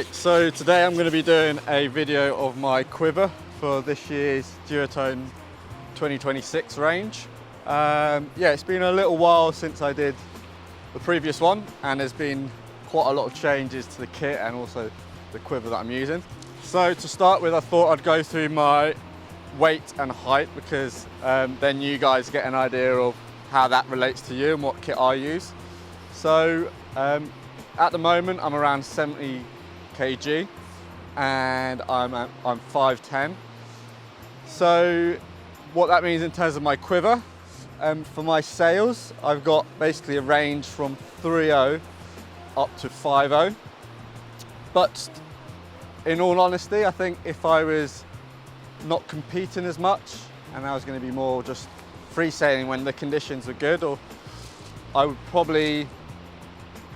Right, so today I'm going to be doing a video of my Quiver for this year's Duotone 2026 range. Yeah, it's been a little while since I did the previous one, and there's been quite a lot of changes to the kit and also the Quiver that I'm using. So to start with, I thought I'd go through my weight and height, because then you guys get an idea of how that relates to you and what kit I use. So at the moment I'm around 70 kg and I'm 5'10". So what that means in terms of my Quiver, for my sails, I've got basically a range from 3.0 up to 5.0. But in all honesty, I think if I was not competing as much and I was going to be more just free sailing when the conditions are good, or I would probably,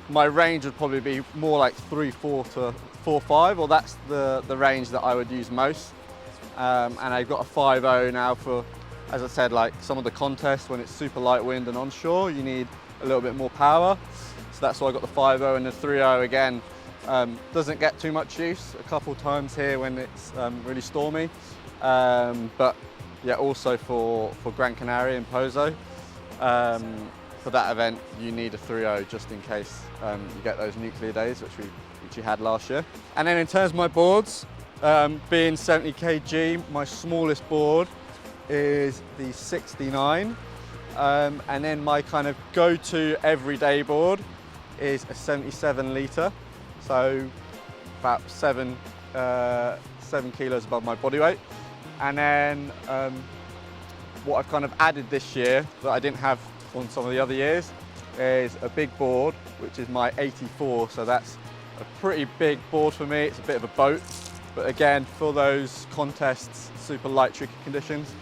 my range would probably be more like 3.4 to 4.5, or that's the range that I would use most. And I've got a 5.0 now for, as I said, like some of the contests when it's super light wind and onshore, you need a little bit more power. So that's why I got the 5.0, and the 3.0 again doesn't get too much use. A couple times here when it's really stormy, but yeah, also for Gran Canaria and Pozo. For that event, you need a 3.0 just in case you get those nuclear days, which you had last year. And then in terms of my boards, being 70 kg, my smallest board is the 69. And then my kind of go-to everyday board is a 77 litre. So about 7 kilos above my body weight. And then what I've kind of added this year that I didn't have on some of the other years is a big board, which is my 84. So that's a pretty big board for me. It's a bit of a boat, but again, for those contests, super light, tricky conditions,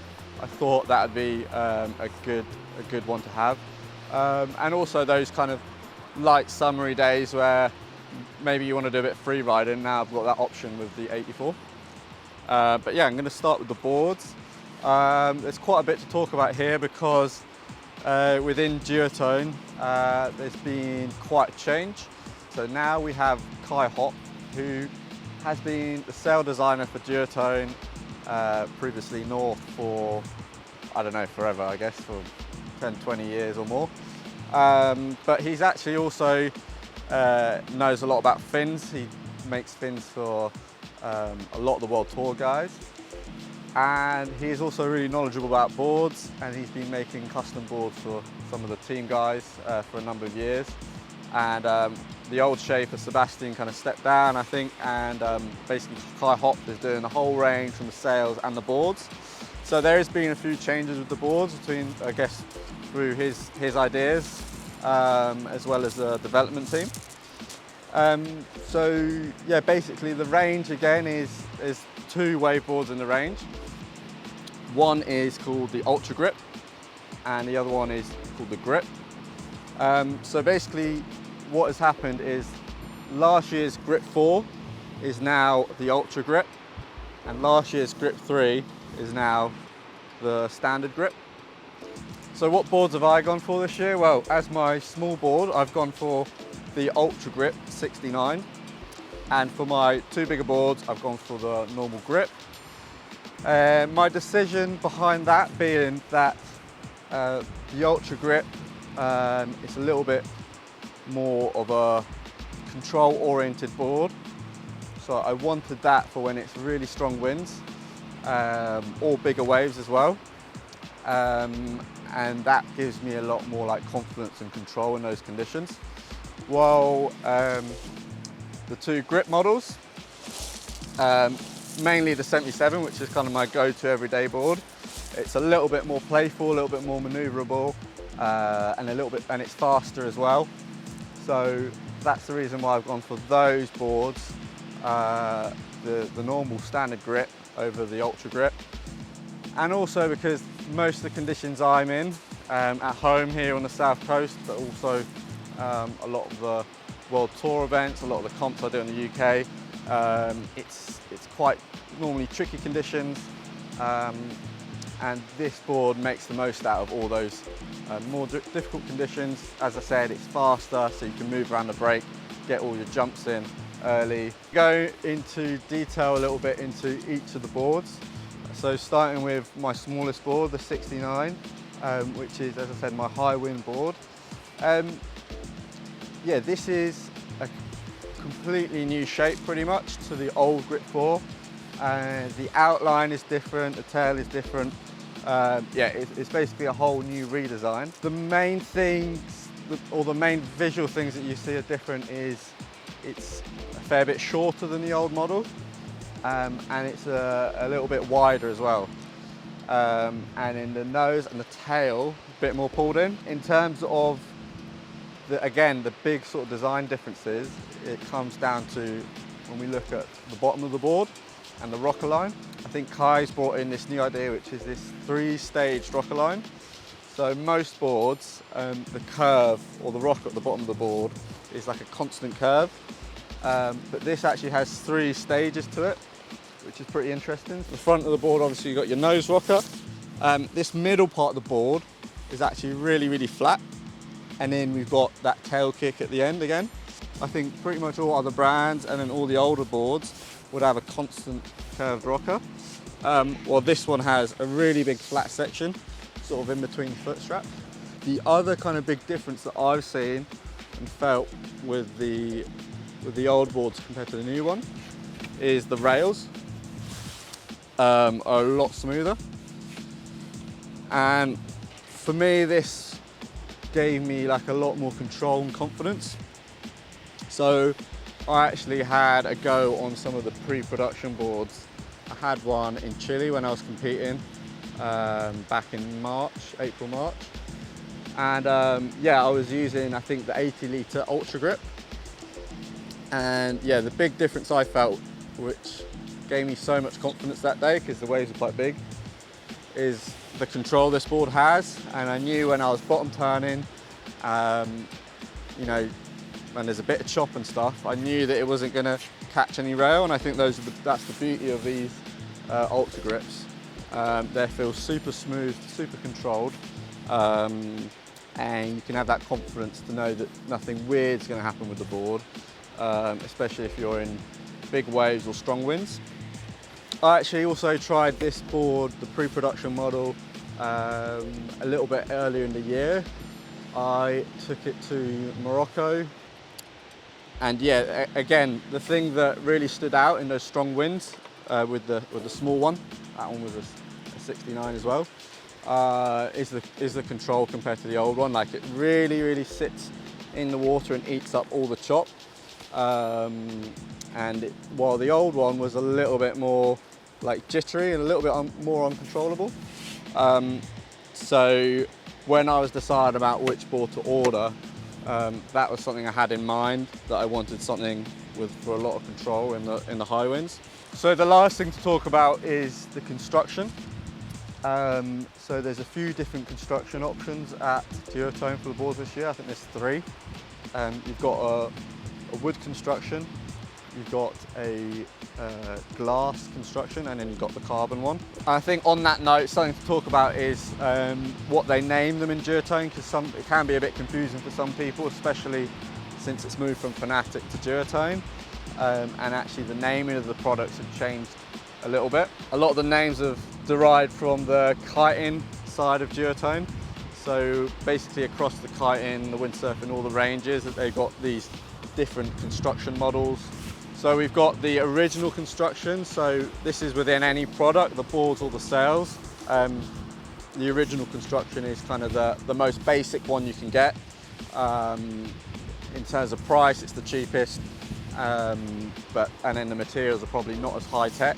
I thought that would be a good one to have. And also those kind of light summery days where maybe you want to do a bit of free riding. Now I've got that option with the 84. But yeah, I'm going to start with the boards. There's quite a bit to talk about here because within Duotone, there's been quite a change. So now we have Kai Hop, who has been the sail designer for Duotone, previously North for, I don't know, forever, I guess, for 10, 20 years or more. But he's actually also knows a lot about fins. He makes fins for a lot of the World Tour guys. And he's also really knowledgeable about boards, and he's been making custom boards for some of the team guys for a number of years. And the old shaper Sebastian kind of stepped down, I think, and basically Kai Hop is doing the whole range from the sails and the boards. So there has been a few changes with the boards between, I guess, through his ideas as well as the development team. So yeah, basically the range again is 2 wave boards in the range. One is called the Ultra Grip and the other one is called the Grip. So basically what has happened is last year's Grip 4 is now the Ultra Grip, and last year's Grip 3 is now the standard grip. So what boards have I gone for this year? Well, as my small board, I've gone for the Ultra Grip 69, and for my 2 bigger boards, I've gone for the normal grip. My decision behind that being that the Ultra Grip is a little bit more of a control-oriented board, so I wanted that for when it's really strong winds or bigger waves as well. And that gives me a lot more like confidence and control in those conditions. While the 2 grip models, mainly the 77, which is kind of my go-to everyday board, it's a little bit more playful, a little bit more maneuverable, and it's faster as well. So that's the reason why I've gone for those boards, the normal standard grip over the Ultra Grip. And also because most of the conditions I'm in, at home here on the south coast, but also a lot of the World Tour events, a lot of the comps I do in the UK, it's quite normally tricky conditions, and this board makes the most out of all those more difficult conditions. As I said, it's faster, so you can move around the break, get all your jumps in, early. Go into detail a little bit into each of the boards. So starting with my smallest board, the 69, which is, as I said, my high wind board. Yeah, this is a completely new shape pretty much to the old Grip 4. The outline is different, the tail is different. Yeah, it's basically a whole new redesign. The main things, or the main visual things that you see are different is it's a fair bit shorter than the old model, and it's a little bit wider as well. And in the nose and the tail, a bit more pulled in. In terms of, again, the big sort of design differences, it comes down to when we look at the bottom of the board and the rocker line. I think Kai's brought in this new idea, which is this 3-staged rocker line. So most boards, the curve or the rocker at the bottom of the board is like a constant curve, but this actually has 3 stages to it, which is pretty interesting. The front of the board, obviously you've got your nose rocker. This middle part of the board is actually really, really flat. And then we've got that tail kick at the end again. I think pretty much all other brands and then all the older boards would have a constant curved rocker. Well, this one has a really big flat section, sort of in between foot straps. The other kind of big difference that I've seen and felt with the old boards compared to the new one is the rails are a lot smoother. And for me, this gave me like a lot more control and confidence. So I actually had a go on some of the pre-production boards. I had one in Chile when I was competing back in April, March. And yeah, I was using, I think, the 80-litre Ultra Grip. And yeah, the big difference I felt, which gave me so much confidence that day, because the waves were quite big, is the control this board has. And I knew when I was bottom turning, you know, when there's a bit of chop and stuff, I knew that it wasn't going to catch any rail. And I think that's the beauty of these Ultra Grips. They feel super smooth, super controlled, and you can have that confidence to know that nothing weird's going to happen with the board, especially if you're in big waves or strong winds. I actually also tried this board, the pre-production model, a little bit earlier in the year. I took it to Morocco, and yeah, again, the thing that really stood out in those strong winds with the small one, that one was a 69 as well, is the control compared to the old one. Like, it really sits in the water and eats up all the chop. And while the old one was a little bit more like jittery and a little bit more uncontrollable. So when I was deciding about which board to order, that was something I had in mind, that I wanted something for a lot of control in the high winds. So the last thing to talk about is the construction. So there's a few different construction options at Duotone for the boards this year. I think there's 3. You've got a wood construction, you've got a glass construction, and then you've got the carbon one. I think on that note, something to talk about is what they name them in Duotone, because it can be a bit confusing for some people, especially since it's moved from Fanatic to Duotone. And actually the naming of the products have changed a little bit. A lot of the names have derived from the kiting side of Duotone. So basically across the kiting, the windsurfing, all the ranges, that they've got these different construction models. So we've got the original construction, so this is within any product, the boards or the sails. The original construction is kind of the most basic one you can get. In terms of price, it's the cheapest, and then the materials are probably not as high tech.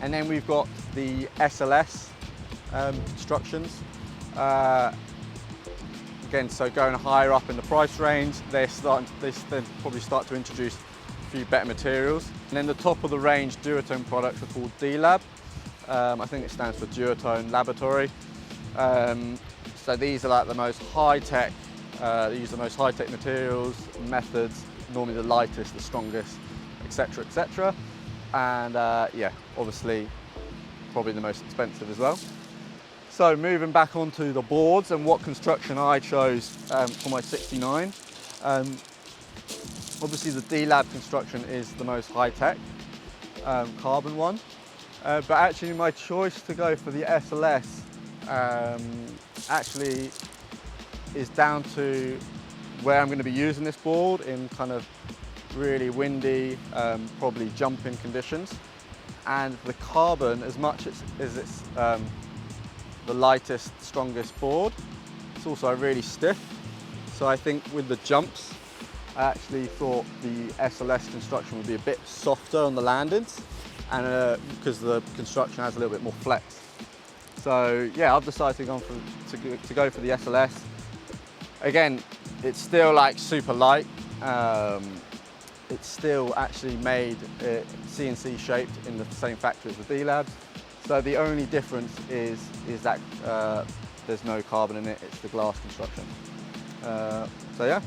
And then we've got the SLS constructions. Again, so going higher up in the price range, they probably start to introduce a few better materials. And then the top of the range Duotone products are called Dlab. I think it stands for Duotone Laboratory. So these are like the most high-tech, they use the most high-tech materials, methods, normally the lightest, the strongest, etc., etc. And yeah, obviously probably the most expensive as well. So moving back onto the boards and what construction I chose for my 69. Obviously the Dlab construction is the most high-tech carbon one, but actually my choice to go for the SLS actually is down to where I'm going to be using this board in kind of really windy, probably jumping conditions. And the carbon, as much as it's the lightest, strongest board, it's also really stiff. So I think with the jumps, I actually thought the SLS construction would be a bit softer on the landings, and because the construction has a little bit more flex. So yeah, I've decided to go for the SLS. Again, it's still like super light. It's still actually made CNC shaped in the same factory as the Dlabs. So the only difference is that there's no carbon in it, it's the glass construction. So yeah,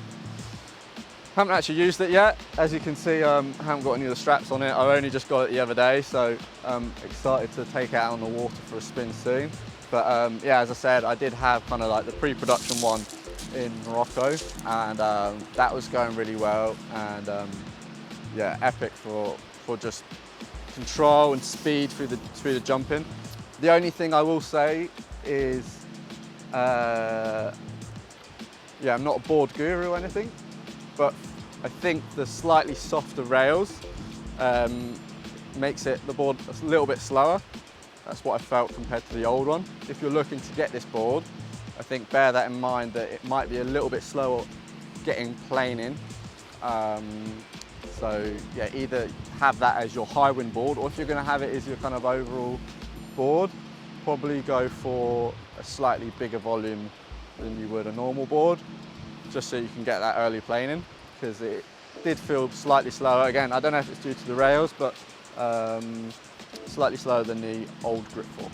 haven't actually used it yet. As you can see, I haven't got any of the straps on it. I only just got it the other day, so I'm excited to take it out on the water for a spin soon. But yeah, as I said, I did have kind of like the pre-production one in Morocco, and that was going really well, and yeah, epic for just control and speed through the jumping. The only thing I will say is, yeah, I'm not a board guru or anything, but I think the slightly softer rails makes the board a little bit slower. That's what I felt compared to the old one. If you're looking to get this board, I think bear that in mind, that it might be a little bit slower getting plane in. So yeah, either have that as your high wind board, or if you're going to have it as your kind of overall board, probably go for a slightly bigger volume than you would a normal board, just so you can get that early plane in, because it did feel slightly slower. Again, I don't know if it's due to the rails, but slightly slower than the old Grip 4.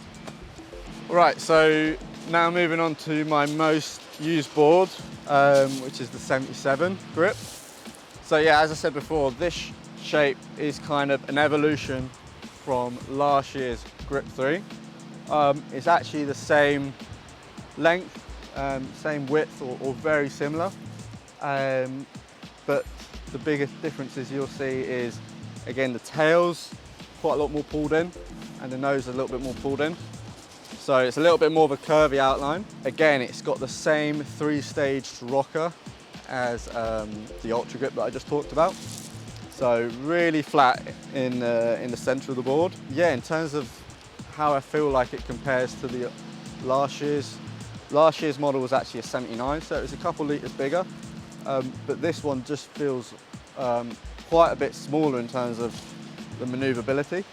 Right, so now moving on to my most used board, which is the 77 Grip. So yeah, as I said before, this shape is kind of an evolution from last year's Grip 3. It's actually the same length, same width, or very similar. But the biggest differences you'll see is, again, the tail's quite a lot more pulled in, and the nose is a little bit more pulled in. So it's a little bit more of a curvy outline. Again, it's got the same 3-staged rocker as the Ultra Grip that I just talked about. So really flat in the center of the board. Yeah, in terms of how I feel like it compares to the last year's model was actually a 79, so it was a couple litres bigger. But this one just feels quite a bit smaller in terms of the maneuverability.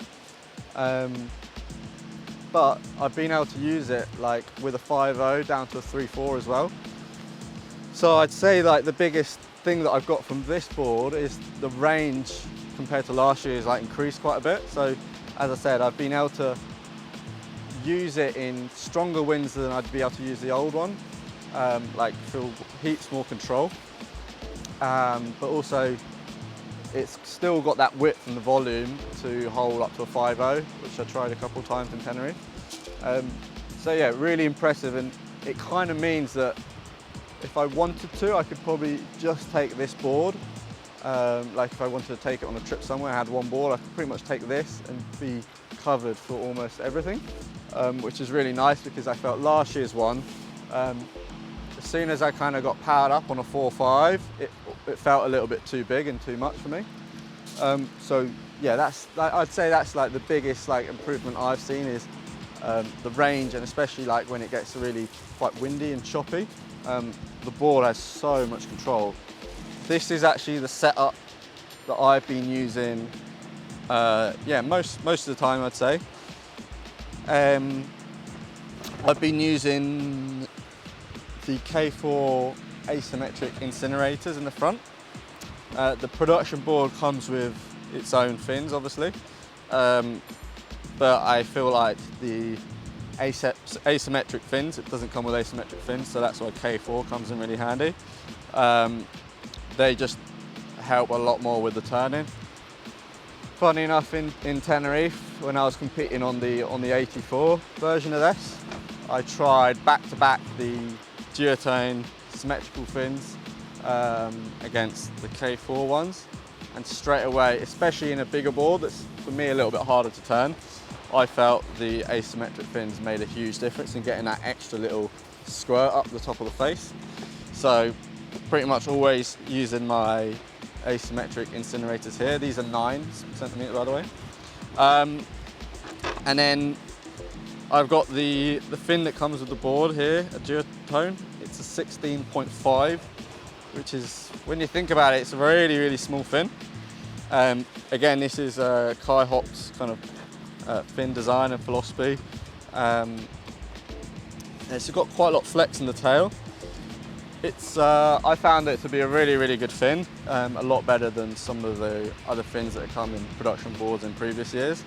But I've been able to use it like with a 5.0 down to a 3.4 as well. So I'd say like the biggest thing that I've got from this board is the range compared to last year is like increased quite a bit. So as I said, I've been able to use it in stronger winds than I'd be able to use the old one. Like feel heaps more control. But also it's still got that width and the volume to hold up to a 5.0, which I tried a couple of times in Tenerife. So yeah, really impressive, and it kind of means that if I wanted to, I could probably just take this board. Like if I wanted to take it on a trip somewhere, I had one board, I could pretty much take this and be covered for almost everything, which is really nice, because I felt last year's one, as soon as I kind of got powered up on a 4.5, it felt a little bit too big and too much for me. So yeah, I'd say that's like the biggest like improvement I've seen is the range, and especially like when it gets really quite windy and choppy. The board has so much control. This is actually the setup that I've been using, yeah, most of the time, I'd say. I've been using the K4 asymmetric incinerators in the front. The production board comes with its own fins, obviously, but I feel like the asymmetric fins, it doesn't come with asymmetric fins, so that's why K4 comes in really handy. They just help a lot more with the turning. Funny enough, in Tenerife, when I was competing on the 84 version of this, I tried back to back the Duotone symmetrical fins against the K4 ones, and straight away, especially in a bigger board that's for me a little bit harder to turn, I felt the asymmetric fins made a huge difference in getting that extra little squirt up the top of the face. So pretty much always using my asymmetric incinerators here. These are 9 centimeter, by the way. And then I've got the fin that comes with the board here, a Duotone. It's a 16.5, which is, when you think about it, it's a really, really small fin. Again, this is Kai Hop's kind of fin design and philosophy. It's got quite a lot of flex in the tail. It's I found it to be a really, really good fin, a lot better than some of the other fins that have come in production boards in previous years.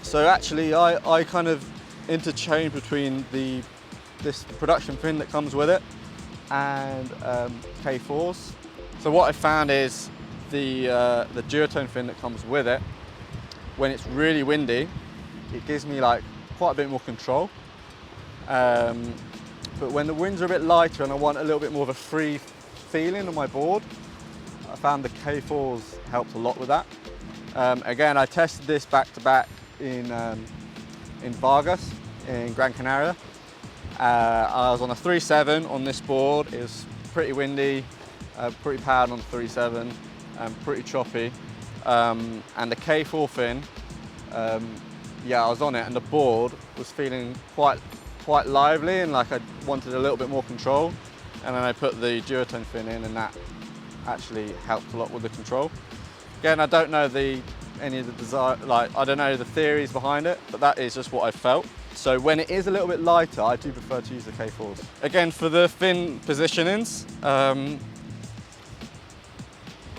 So actually, I kind of interchange between this production fin that comes with it and K4s. So what I found is the Duotone fin that comes with it, when it's really windy, it gives me like quite a bit more control. But when the winds are a bit lighter and I want a little bit more of a free feeling on my board, I found the K4s helped a lot with that. Again, I tested this back to back in Vargas in Gran Canaria. I was on a 3.7 on this board. It was pretty windy, pretty powered on the 3.7, pretty choppy. And the K4 fin, yeah, I was on it and the board was feeling quite lively and like I wanted a little bit more control. And then I put the Duotone fin in and that actually helped a lot with the control. Again, I don't know any of the design, like I don't know the theories behind it, but that is just what I felt. So when it is a little bit lighter, I do prefer to use the K4s. Again, for the fin positionings, I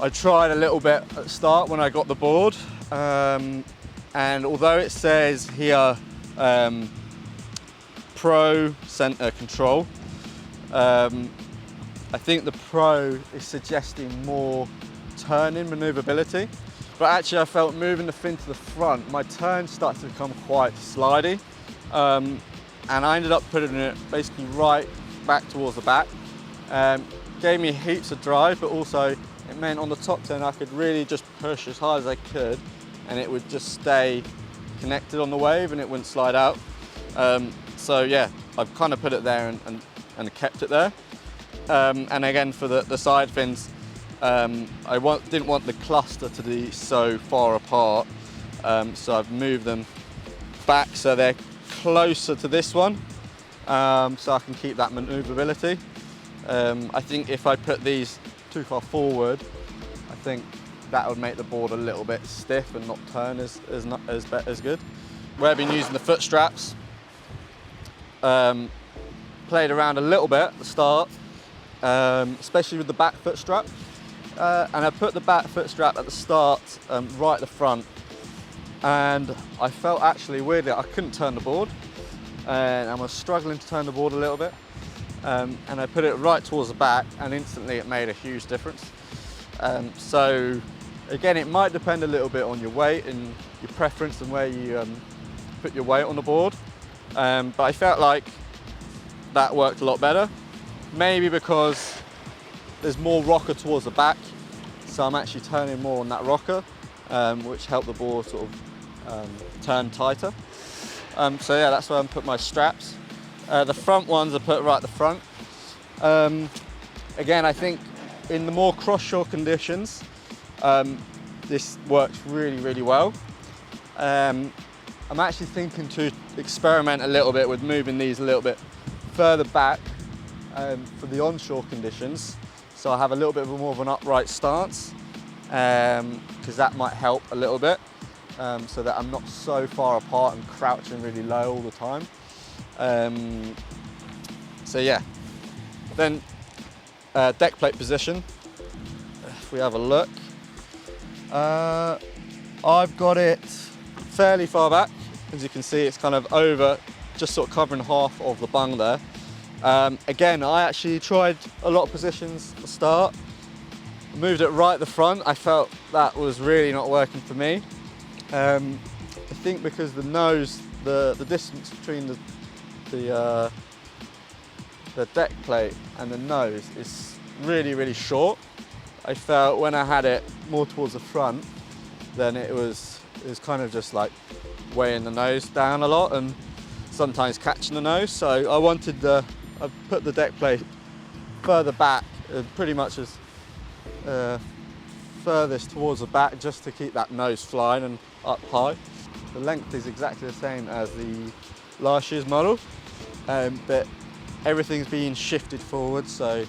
tried a little bit at the start when I got the board, and although it says here Pro Center Control, I think the Pro is suggesting more turning maneuverability, but actually I felt moving the fin to the front, my turn started to become quite slidey, and I ended up putting it basically right back towards the back. Gave me heaps of drive, but also it meant on the top turn I could really just push as hard as I could and it would just stay connected on the wave and it wouldn't slide out. So yeah, I've kind of put it there and kept it there. And again, for the side fins, I didn't want the cluster to be so far apart, so I've moved them back so they're closer to this one, so I can keep that maneuverability. I think if I put these too far forward, I think that would make the board a little bit stiff and not turn as good. Where I've been using the foot straps, played around a little bit at the start, especially with the back foot strap. And I put the back foot strap at the start, right at the front, and I felt actually weirdly I couldn't turn the board, and I was struggling to turn the board a little bit. And I put it right towards the back, and instantly it made a huge difference. So again, it might depend a little bit on your weight and your preference and where you put your weight on the board. But I felt like that worked a lot better. Maybe because there's more rocker towards the back, so I'm actually turning more on that rocker, which helped the board sort of turn tighter. So yeah, that's where I'm putting my straps. The front ones I put right at the front. Again, I think in the more cross-shore conditions, this works really, really well. I'm actually thinking to experiment a little bit with moving these a little bit further back for the onshore conditions, so I have a little bit more of an upright stance, because that might help a little bit, so that I'm not so far apart and crouching really low all the time. So yeah, then deck plate position, if we have a look, I've got it fairly far back. As you can see, it's kind of over, just sort of covering half of the bung there. Again, I actually tried a lot of positions at the start, moved it right at the front. I felt that was really not working for me. I think because the nose, the distance between the the deck plate and the nose is really short. I felt when I had it more towards the front, then it was kind of just like weighing the nose down a lot and sometimes catching the nose. So I put the deck plate further back, pretty much as furthest towards the back, just to keep that nose flying and up high. The length is exactly the same as the last year's model, but everything's being shifted forward, so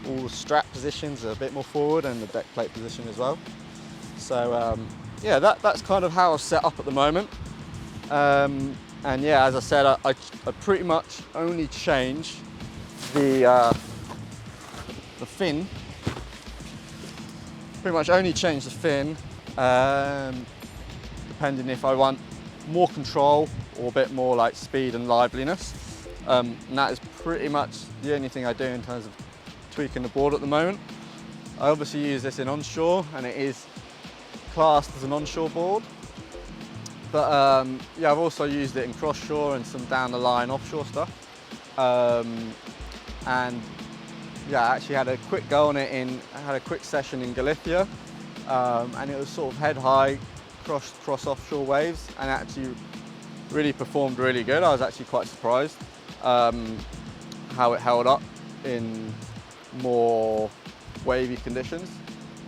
all the strap positions are a bit more forward and the deck plate position as well. So yeah, that's kind of how I've set up at the moment. And yeah, as I said, I pretty much only change the fin. Pretty much only change the fin, depending if I want more control or a bit more like speed and liveliness. And that is pretty much the only thing I do in terms of tweaking the board at the moment. I obviously use this in onshore and it is classed as an onshore board. But yeah, I've also used it in cross shore and some down the line offshore stuff. And yeah, I actually had a quick go on it I had a quick session in Galicia, and it was sort of head high, cross offshore waves, and actually really performed really good. I was actually quite surprised how it held up in more wavy conditions.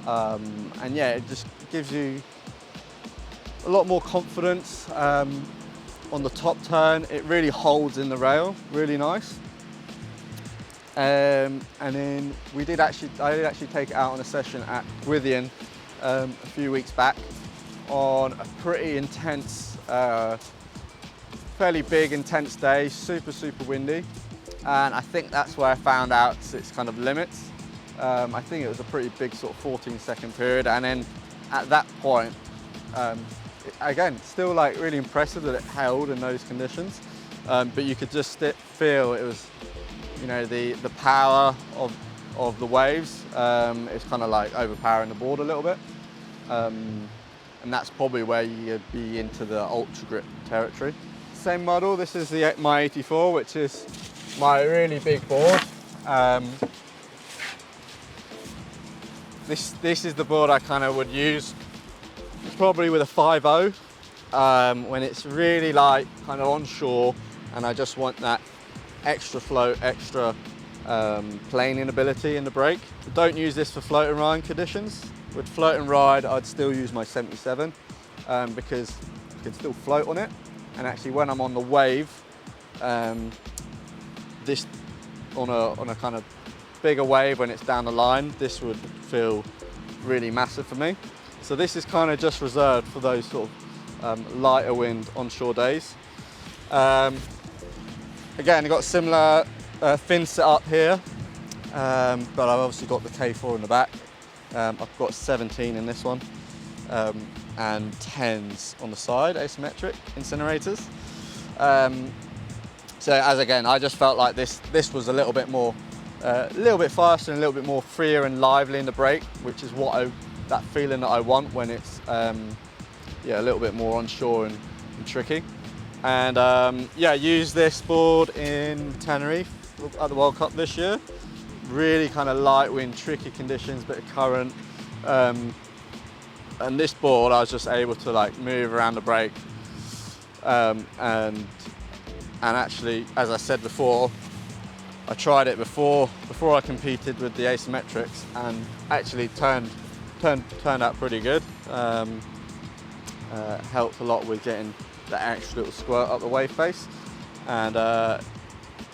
And yeah, it just gives you a lot more confidence on the top turn. It really holds in the rail, really nice. And then I did actually take it out on a session at Gwithian a few weeks back on a pretty intense, fairly big, intense day, super windy. And I think that's where I found out its kind of limits. I think it was a pretty big sort of 14-second period. And then at that point, again, still like really impressive that it held in those conditions. But you could just feel it was, you know, the power of the waves. It's kind of like overpowering the board a little bit. And that's probably where you'd be into the ultra grip territory. Same model, this is my 84, which is my really big board. This is the board I kind of would use probably with a 5.0 when it's really like kind of onshore and I just want that extra float, extra planing ability in the brake. Don't use this for float and ride conditions. With float and ride, I'd still use my 77 because I can still float on it. And actually, when I'm on the wave, this on a kind of bigger wave when it's down the line, this would feel really massive for me. So this is kind of just reserved for those sort of lighter wind onshore days. Again, I've got similar fin set up here, but I've obviously got the K4 in the back. I've got 17 in this one, and 10s on the side, asymmetric incinerators. So as again, I just felt like this was a little bit more, a little bit faster and a little bit more freer and lively in the brake, which is that feeling that I want when it's yeah, a little bit more onshore and tricky. And yeah, used this board in Tenerife at the World Cup this year. Really kind of light wind, tricky conditions, bit of current. And this board, I was just able to like move around the brake. And actually, as I said before, I tried it before I competed with the asymmetrics, and actually turned out pretty good. Helped a lot with getting that extra little squirt up the wave face. And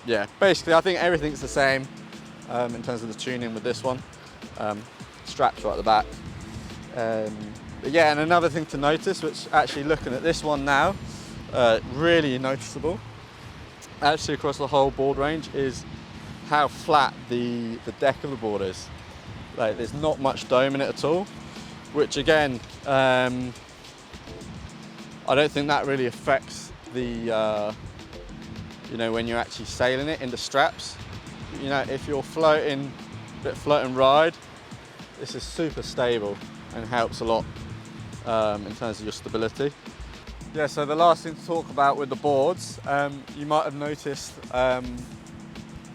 yeah, basically I think everything's the same in terms of the tuning with this one. Straps right at the back. But yeah, and another thing to notice, which actually looking at this one now, really noticeable, actually across the whole board range, is how flat the deck of the board is. Like, there's not much dome in it at all, which again, I don't think that really affects the, you know, when you're actually sailing it in the straps. You know, if you're floating, a bit float and ride, this is super stable and helps a lot in terms of your stability. Yeah, so the last thing to talk about with the boards, you might have noticed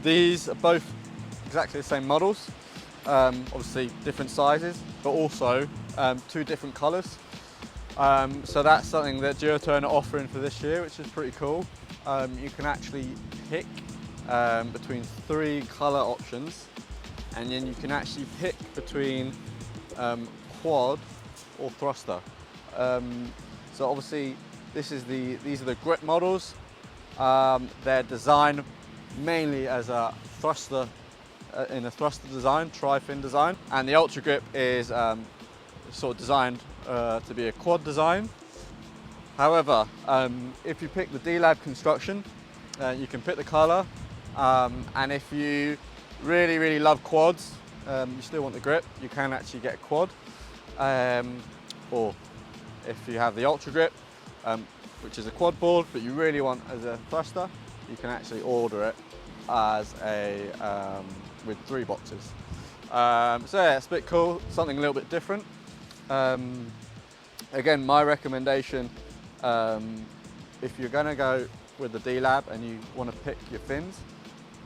These are both exactly the same models, obviously different sizes, but also 2 different colours. So that's something that Duotone are offering for this year, which is pretty cool. You can actually pick between 3 colour options, and then you can actually pick between quad or thruster. So obviously these are the grip models. They're designed mainly as a thruster, in a thruster design, tri-fin design, and the Ultra Grip is sort of designed to be a quad design. However, if you pick the Dlab construction, you can pick the colour, and if you really love quads, you still want the grip, you can actually get a quad, or if you have the Ultra Grip, which is a quad board, but you really want as a thruster, you can actually order it as a with 3 boxes. So yeah, it's a bit cool, something a little bit different. Again, my recommendation, if you're going to go with the Dlab and you want to pick your fins,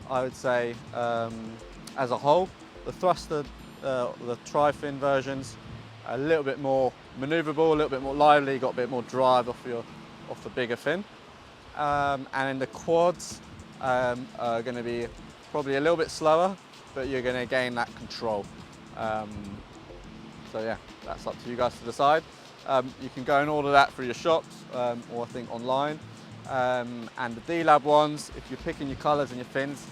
I would say as a whole, the thruster, the tri-fin versions, a little bit more manoeuvrable, a little bit more lively, got a bit more drive off the bigger fin. And then the quads are going to be probably a little bit slower, but you're going to gain that control. So yeah, that's up to you guys to decide. You can go and order that through your shops, or I think online. And the Dlab ones, if you're picking your colours and your fins,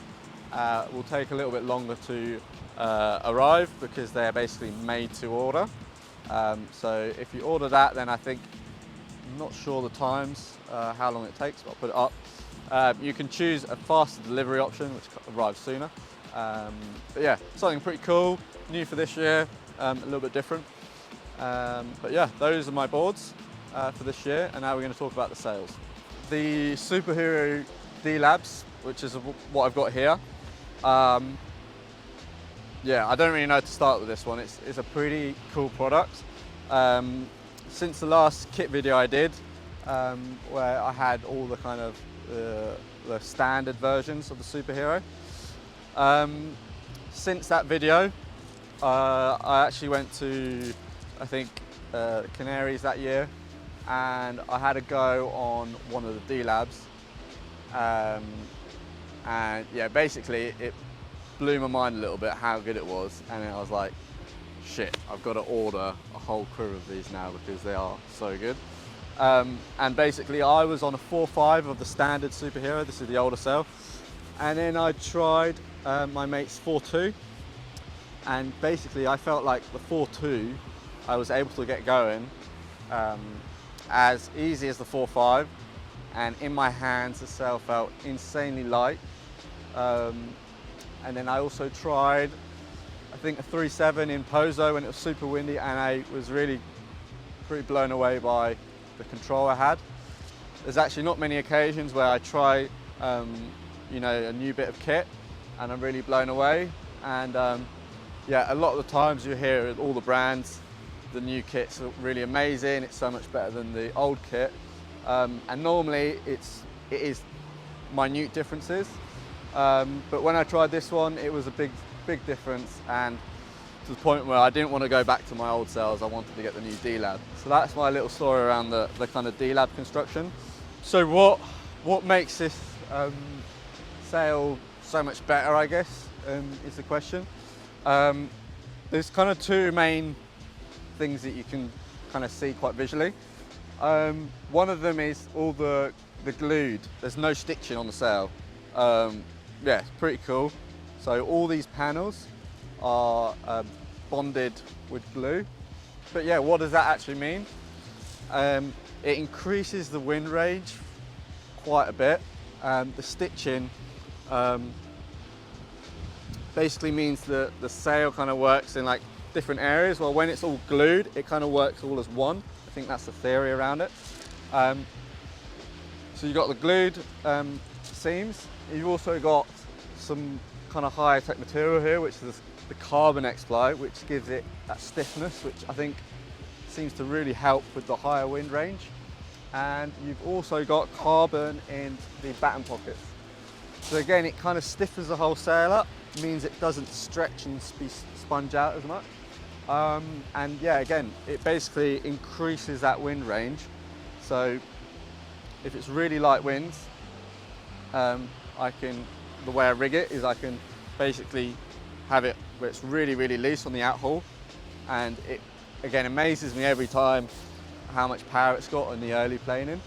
will take a little bit longer to arrive because they're basically made to order. So if you order that, then I think, I'm not sure the times, how long it takes, but I'll put it up. You can choose a faster delivery option, which arrives sooner. But yeah, something pretty cool, new for this year, a little bit different. But yeah, those are my boards for this year, and now we're going to talk about the sales. The Superhero Dlabs, which is what I've got here. Yeah, I don't really know how to start with this one. It's a pretty cool product. Since the last kit video I did, where I had all the kind of the standard versions of the Superhero, since that video, I actually went to, I think, Canaries that year, and I had a go on one of the Dlabs, and yeah, basically it blew my mind a little bit how good it was, and then I was like, shit, I've got to order a whole Quiver of these now because they are so good. And basically I was on a 4.5 of the standard Superhero, this is the older cell, and then I tried my mate's 4.2, and basically I felt like the 4.2 I was able to get going as easy as the 4.5, and in my hands the cell felt insanely light. And then I also tried, I think, a 3.7 in Pozo when it was super windy, and I was really pretty blown away by the control I had. There's actually not many occasions where I try you know, a new bit of kit and I'm really blown away. And yeah, a lot of the times you hear at all the brands, the new kit's really amazing, it's so much better than the old kit. And normally it is minute differences. But when I tried this one, it was a big difference, and to the point where I didn't want to go back to my old cells, I wanted to get the new Dlab. So that's my little story around the kind of Dlab construction. So what makes this sail so much better, I guess, is the question. There's kind of 2 main things that you can kind of see quite visually. One of them is all the glued, there's no stitching on the sail. Yeah, it's pretty cool. So all these panels are bonded with glue. But yeah, what does that actually mean? It increases the wind range quite a bit. The stitching basically means that the sail kind of works in like different areas. Well, when it's all glued, it kind of works all as one. I think that's the theory around it. So you've got the glued seams. You've also got some kind of higher tech material here, which is the carbon X-ply, which gives it that stiffness, which I think seems to really help with the higher wind range. And you've also got carbon in the batten pockets. So again, it kind of stiffens the whole sail up, means it doesn't stretch and sponge out as much. And yeah, again, it basically increases that wind range. So if it's really light winds, the way I rig it is I can basically have it where it's really, really loose on the outhaul. And it, again, amazes me every time how much power it's got on the early planing.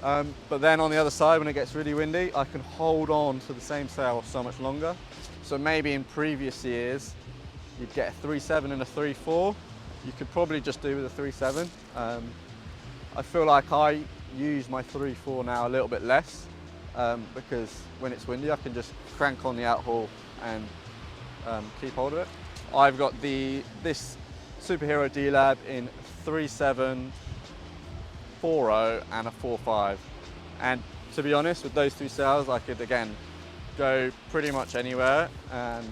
But then on the other side, when it gets really windy, I can hold on to the same sail so much longer. So maybe in previous years, you'd get a 3.7 and a 3.4. You could probably just do with a 3.7. I feel like I use my 3.4 now a little bit less because when it's windy, I can just crank on the outhaul and keep hold of it. I've got this Super Hero Dlab in 3.7, 4.0 and a 4.5. And to be honest, with those two sails, I could again go pretty much anywhere and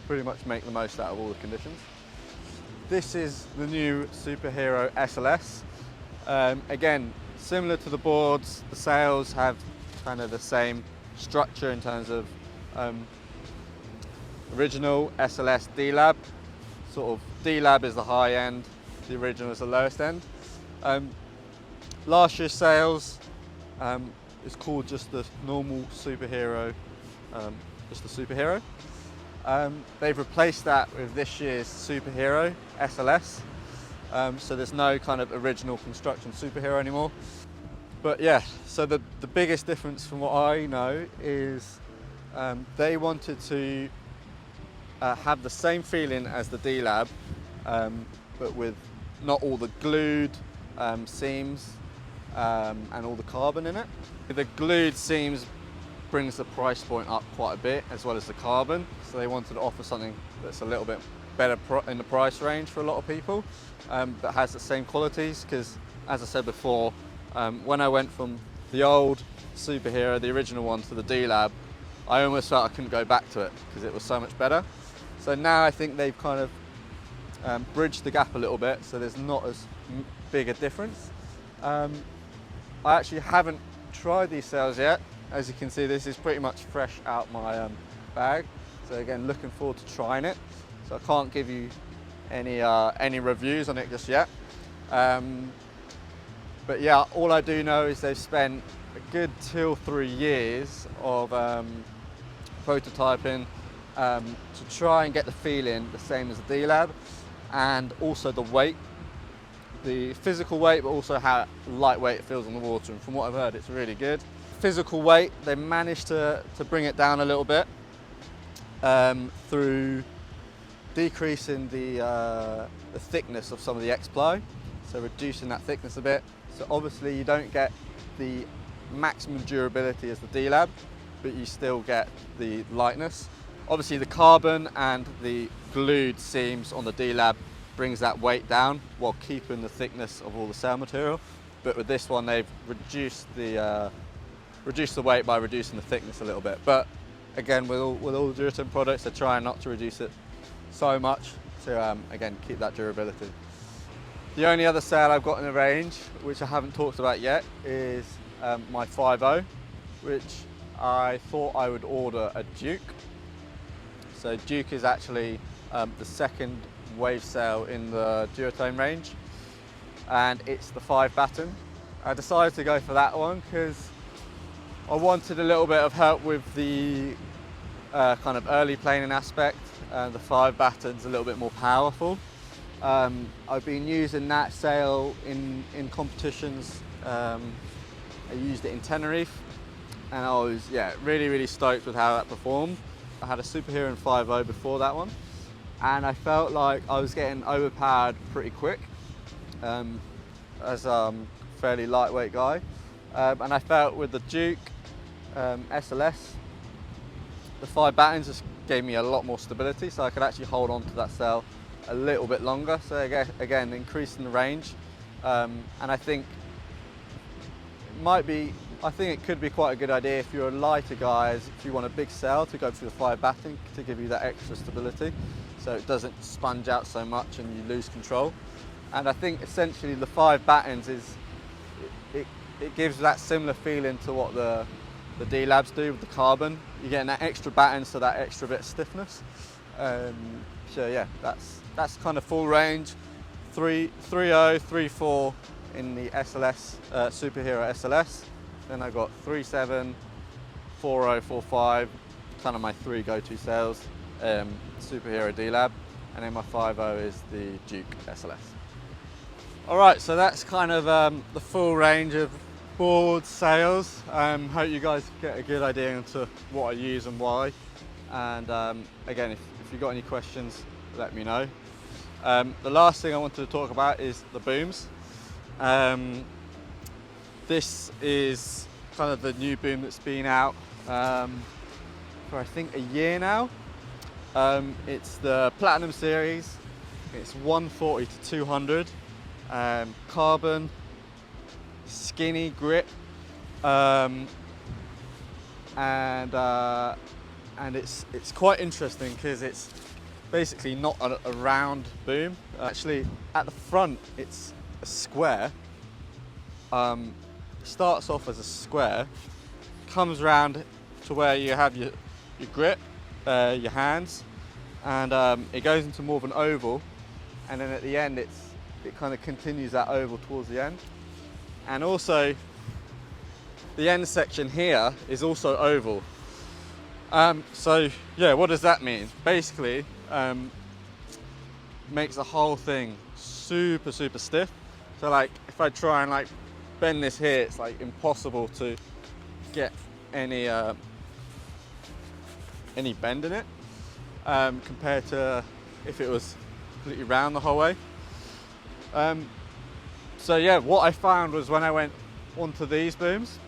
pretty much make the most out of all the conditions. This is the new Super Hero SLS. Again, similar to the boards, the sails have kind of the same structure in terms of original SLS Dlab. Sort of Dlab is the high end, the original is the lowest end. Last year's sails is called just the normal Super Hero, just the Super Hero. They've replaced that with this year's Super Hero SLS. So there's no kind of original construction Super Hero anymore. But yeah, so the biggest difference from what I know is they wanted to have the same feeling as the Dlab, but with not all the glued seams and all the carbon in it. The glued seams brings the price point up quite a bit, as well as the carbon. So they wanted to offer something that's a little bit better in the price range for a lot of people, that has the same qualities. Because as I said before, when I went from the old Super Hero, the original one, to the Dlab, I almost felt I couldn't go back to it because it was so much better. So now I think they've kind of bridged the gap a little bit, so there's not as big a difference. I actually haven't tried these sails yet. As you can see, this is pretty much fresh out my bag. So again, looking forward to trying it. So I can't give you any reviews on it just yet. But yeah, all I do know is they've spent a good 2 or 3 years of prototyping to try and get the feeling the same as the Dlab, and also the weight, the physical weight, but also how lightweight it feels on the water. And from what I've heard, it's really good. Physical weight, they managed to bring it down a little bit through decreasing the thickness of some of the X-ply, so reducing that thickness a bit. So obviously you don't get the maximum durability as the Dlab, but you still get the lightness. Obviously the carbon and the glued seams on the Dlab brings that weight down while keeping the thickness of all the sail material. But with this one, they've reduced the weight by reducing the thickness a little bit. But again, with all the Duotone products, they're trying not to reduce it so much to again keep that durability. The only other sail I've got in the range, which I haven't talked about yet, is my 5.0, which I thought I would order a Duke. So Duke is actually the second wave sail in the Duotone range, and it's the 5 batten. I decided to go for that one because I wanted a little bit of help with the kind of early planing aspect. The 5 batten's a little bit more powerful. I've been using that sail in competitions. I used it in Tenerife, and I was really stoked with how that performed. I had a Super Hero in 5.0 before that one, and I felt like I was getting overpowered pretty quick as a fairly lightweight guy. And I felt with the Duke SLS, the 5 battens just gave me a lot more stability, so I could actually hold on to that sail a little bit longer. So again, increasing the range. And I think it could be quite a good idea if you're a lighter guy, if you want a big sail, to go for the 5 batting to give you that extra stability, so it doesn't sponge out so much and you lose control. And I think essentially the 5 battens it gives that similar feeling to what the the Dlabs do with the carbon. You're getting that extra batten, so that extra bit of stiffness. So yeah, that's kind of full range. 3.0, 3.4 in the SLS, Superhero SLS. Then I got 3.7, 4.0, 4.5, kind of my 3 go-to sails. Superhero Dlab, and then my 5.0 is the Duke SLS. All right, so that's kind of the full range of boards, sails. Hope you guys get a good idea into what I use and why. And again, if you've got any questions, let me know. The last thing I wanted to talk about is the booms. This is kind of the new boom that's been out for I think a year now. It's the Platinum Series. It's 140 to 200, carbon, skinny grip, and it's quite interesting because it's basically not a round boom. Actually, at the front, it's a square. Starts off as a square, comes round to where you have your grip, your hands, and it goes into more of an oval, and then at the end it kind of continues that oval towards the end. And also the end section here is also oval. So yeah, what does that mean? Basically makes the whole thing super stiff. So like if I try and like bend this here, it's like impossible to get any bend in it, compared to if it was completely round the whole way. So yeah, what I found was when I went onto these booms,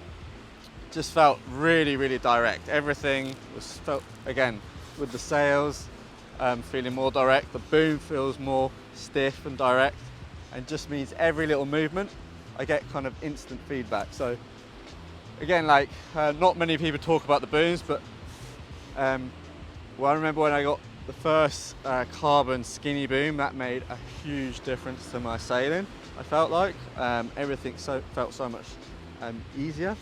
just felt really direct. Everything was felt, again, with the sails, feeling more direct. The boom feels more stiff and direct, and just means every little movement I get kind of instant feedback. So again, like not many people talk about the booms, but well, I remember when I got the first carbon skinny boom, that made a huge difference to my sailing. I felt like everything felt so much easier.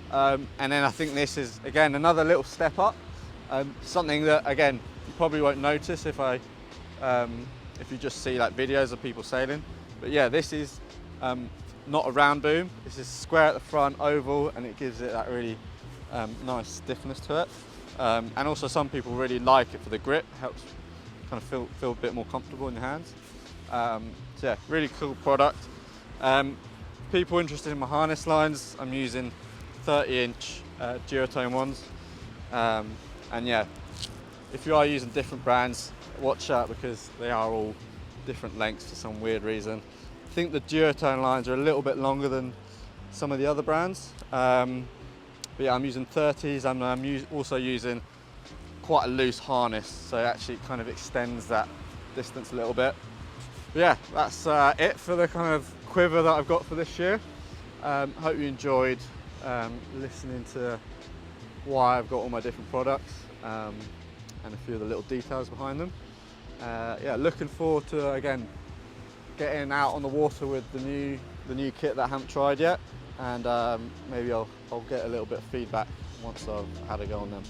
And then I think this is again another little step up. Something that again you probably won't notice if you just see like videos of people sailing. But yeah, this is not a round boom. This is square at the front, oval, and it gives it that really nice stiffness to it. And also some people really like it for the grip. Helps kind of feel a bit more comfortable in your hands. So yeah, really cool product. People interested in my harness lines, I'm using 30-inch Duotone ones. And yeah, if you are using different brands, watch out because they are all different lengths for some weird reason. I think the Duotone lines are a little bit longer than some of the other brands. But yeah, I'm using 30s, and I'm also using quite a loose harness, so it actually kind of extends that distance a little bit. But yeah, that's it for the kind of quiver that I've got for this year. Hope you enjoyed listening to why I've got all my different products and a few of the little details behind them. Yeah, looking forward to again getting out on the water with the new kit that I haven't tried yet, and maybe I'll get a little bit of feedback once I've had a go on them.